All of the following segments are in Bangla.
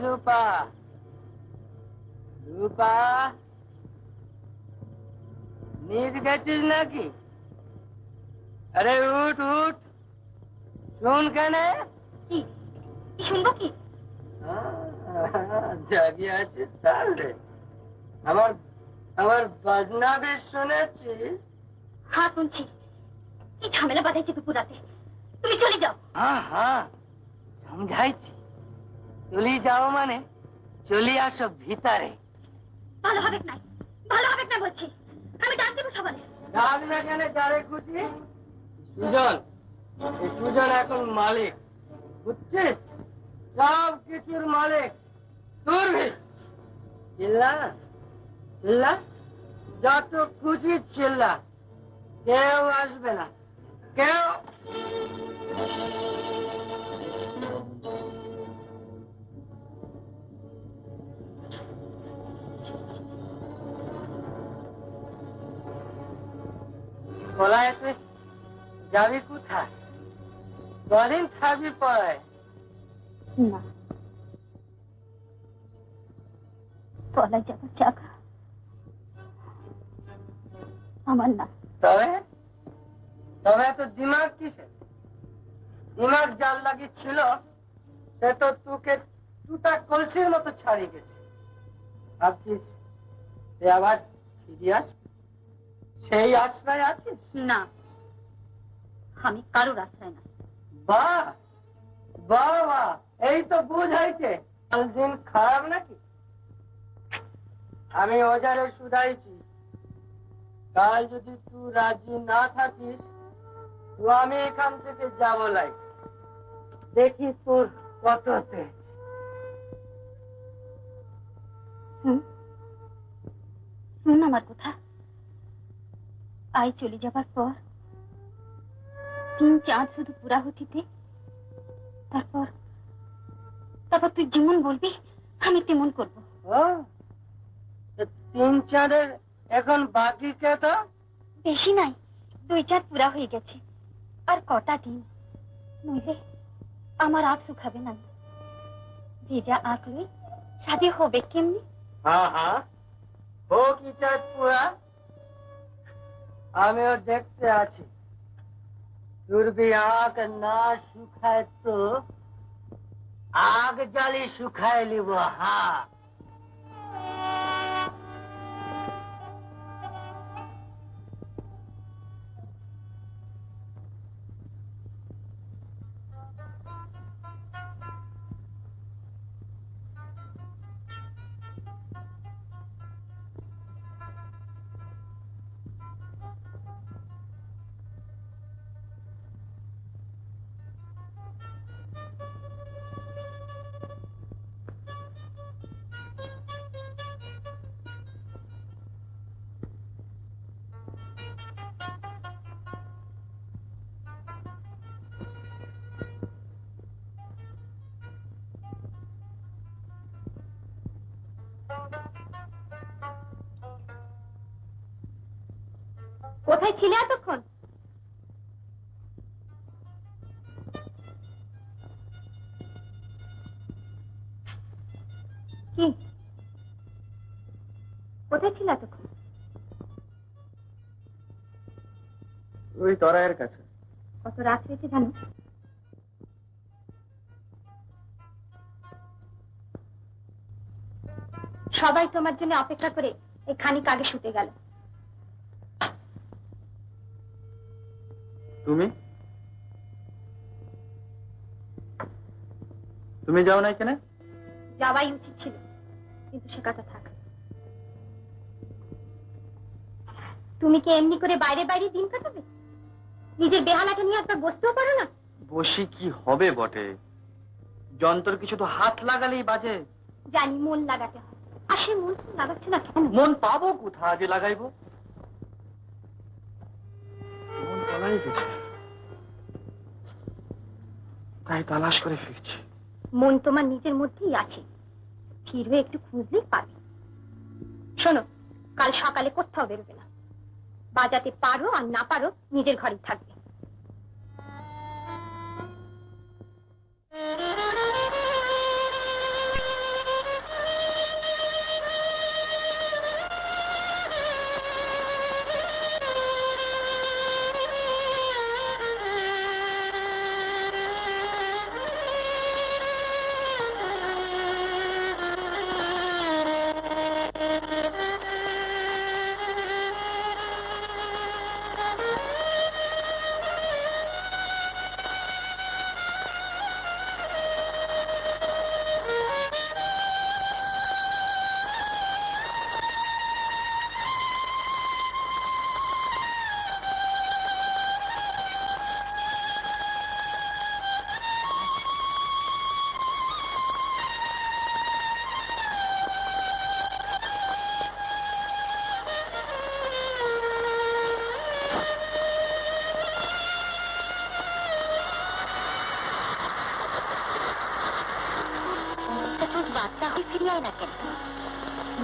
রূপা, রূপা, নিজ গেছিস নাকি? আরে উঠ উঠ, শুন কেন? কি শুনবো? কি জাগিয়ে আছিস তাহলে? আমার আমার বাজনা বেশ শুনেছিস? হ্যাঁ শুনছি। কি ঝামেলা বাঁধাইছে দুপুর রাতে? তুমি চলে যাও। হ্যাঁ হ্যাঁ, সমঝাইছি। চলি যাও মানে চলি আসো ভিতরে। ভালো হবে না, ভালো হবে না বলছি। আমি ডাক দেবো সবাই। ডাক না কেন, যারে খুশি। সুজন, এই সুজন এখন মালিক, বুঝছিস? সব কিছুর মালিক তোর। চিল্লা চিল্লা, যত খুশি চিল্লা, কেউ আসবে না, কেউ। বলায় তুই যাবি কোথায়? কদিন থাকবি পরে? না, পলায় যাবার জায়গা আমার না। তবে তবে এত দিমাগ কিসে? দিমাগ জাল লাগিয়েছিল সে তো তোকে দুটা কলসির মতো ছাড়িয়ে গেছে। ভাবছিস সে আবার ফিরে আসবে? সেই আশ্রয় আছিস? না, আমি কারোর আশ্রয় না। বাহ বাহ বাহ, এই তো বুঝাইছে। কাল দিন খারাপ নাকি? আমি ওজারে শুধাইছি, কাল যদি তুই রাজি না থাকিস তো আমি এখান থেকে যাবো। লাই দেখি তোর কততে। শুন আমার কথা। আই চলে যাবার পর 3 চাঁদ শুধু পুরা হতিতে, তারপর তারপর তুই যেমন বলবি আমি তেমন করবো। 3 চাঁদের এখন বাকি কে? তো বেশি নাই, 2 চাঁদ পুরা হয়ে গেছে। আর কটা দিন, নইলে আমার আঁখ শুকাবে না। ভেজা আঁখ লই শাদি হবে কেমনি? হ্যাঁ হ্যাঁ, হোক 2 চাঁদ পুরা, আমিও দেখতে আছি। তোর भी आग ना শুকায় তো আগ জ্বালি শুকায় নিব। হ্যাঁ, কোথায় ছিলে এতক্ষণ? কি কোথায় ছিলে এতক্ষণ? ওই তরায়ের কাছে। কত রাত হয়েছে জানো? সবাই তোমার জন্য অপেক্ষা করে এই খানিক আগে শুতে গেল। তুমি তুমি যাও নাই কেন? যাওয়াই উচিত ছিল, কিন্তু সে কথা থাক। তুমি কি এমনি করে বাইরে বাইরে দিন কাটাবে? নিজের বেহালাটা নিয়ে একবার বসতেও পারো না? বসি কি হবে বটে, যন্ত্র কিছু তো হাত লাগালেই বাজে। জানি মন লাগাতে হয়, আর সে মন লাগাচ্ছে না কেন? মন পাবো কোথা যে লাগাইবো? মন পালাই গেছে, তাই তালাশ করে ফিরছি। মন তোমার নিজের মধ্যেই আছে, ফিরবে একটু খুঁজলেই পাবে। শোনো, কাল সকালে কোথাও বেরোবে না। বাজাতে পারো আর না পারো নিজের ঘরেই থাকবে।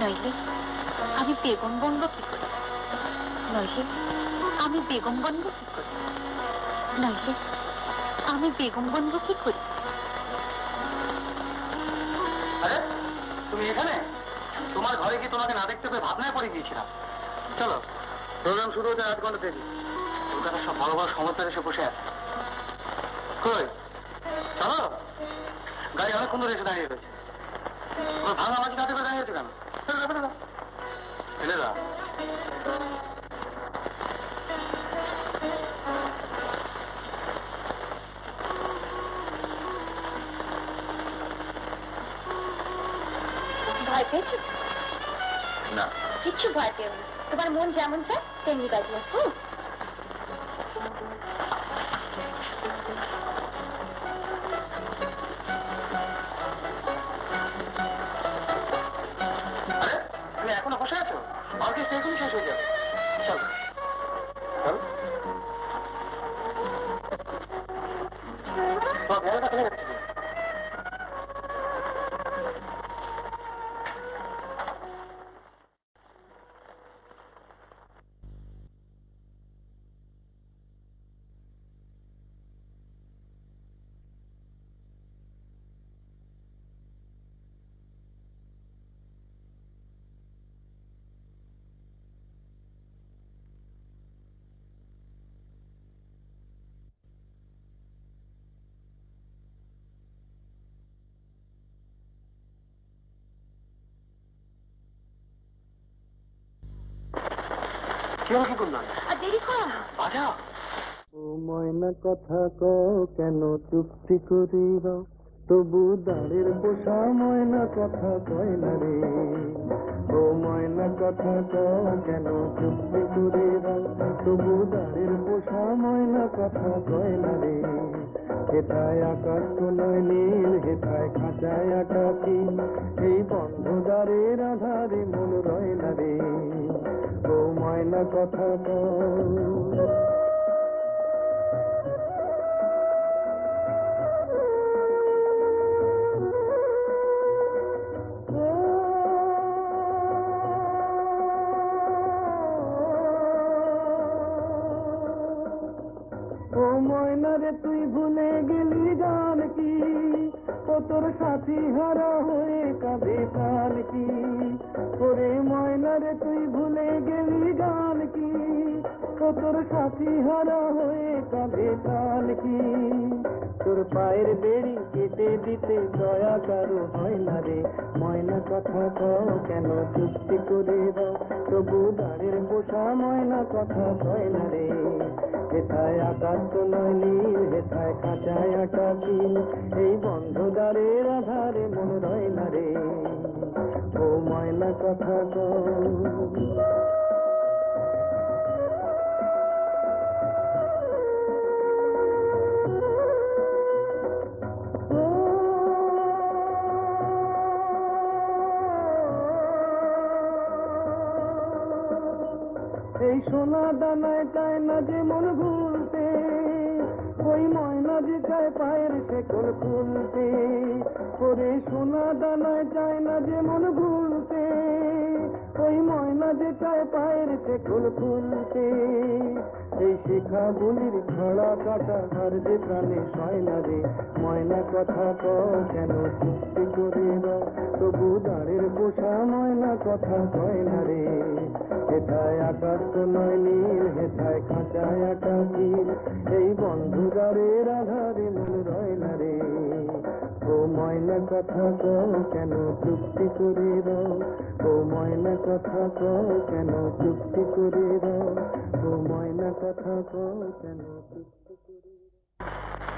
নইলে আমি বেগম বনবো কি করে? নইলে আমি বেগম বনবো কি করে? নইলে আমি বেগম বনবো কি করে? আরে তুমি এখানে? তোমার ঘরে কি তোমাকে না দেখতে পেয়ে ভাবনায় পড়ে গিয়েছিলাম। চলো, প্রোগ্রাম শুরু হতে 8 ঘন্টা দেরি। কলকাতার সব বড় বড় সমর্থক এসে বসে আছে। কই চলো, গাড়ি অনেকক্ষণ ধরে এসে দাঁড়িয়ে রয়েছে। তোমার ভাঙা মাঝি তাতে করে দাঁড়িয়েছে কেন? ফেলে দাও। ভয় পেয়েছো? না, কিচ্ছু ভয় পেও না। তোমার মন যেমন চায় তেমনি বাজবে। তুমি এখনো বসে আছো? অর্কেস্ট্রা এখনই শেষ হয়ে যাবে। চলো চলো, ভেড়াটা ফেলে যাচ্ছে। কি করলাম? আর দেরি করো না। বাজাও। ও ময়না কথা কও কেন চুক্তি করিব, তবু দাঁড়ের পোষা ময়না কথা কয় না রে। ও ময়না কথা কও কেন চুক্তি করিব, তবু দাঁড়ের পোষা ময়না কথা কয় না রে। হেথায় আকাশ নয় নীল, হেথায় খাঁচায় আকাশি, এই বন্ধ দ্বারের আধারে মন রয় না রে। ও ময়না কথা কও। ও ময়না রে তুই ভুলে গেলি গান কি, ও তোর সাথী হারা হয়ে কাঁদে প্রাণ কি। ওরে ময়না রে তুই ভুলে গেলি গান কি, ও তোর সাথী হারা হয়ে কাঁদে প্রাণ কি। তোর পায়ের বেড়ি কেটে দিতে দয়া কারো হয় না রে। ময়না কথা কও কেন চুক্তি করে দাও, তবু দাঁড়ের পোষা ময়না কথা কয় না রে। হেথায় আকাশ নয় নীল, হেথায় খাঁচায় আকাশি, এই বন্ধ দ্বারের আধারে মন রয় না রে। ও ময়না কথা কও। এই সোনা দানায় চায় না যে মন ভুলতে, ওই ময়না যে চায় পায়ের শেকল খুলতে। ওরে সোনা দানায় চায় না যে মন ভুলতে, ওই ময়না যে চায় পায়ের শেকল খুলতে, এই শেখা বলির খড়া কাটা আর যে প্রাণে সয় না রে। ময়না কথা কও কেন চুক্তি করে দাও, তবু দাঁড়ের পোষা ময়না কথা কয় না রে। হেথায় আকাশ তো নয় নীল, হেথায় খাঁচায় আটা কিল, এই বন্ধুদারের আধারে মন রয় না রে। ও ময়না কথা কও কেন চুক্তি করে দাও, ও ময়না কথা কও কেন চুক্তি করে দাও, ও ময়না কথা কও কেন চুক্তি করে দাও।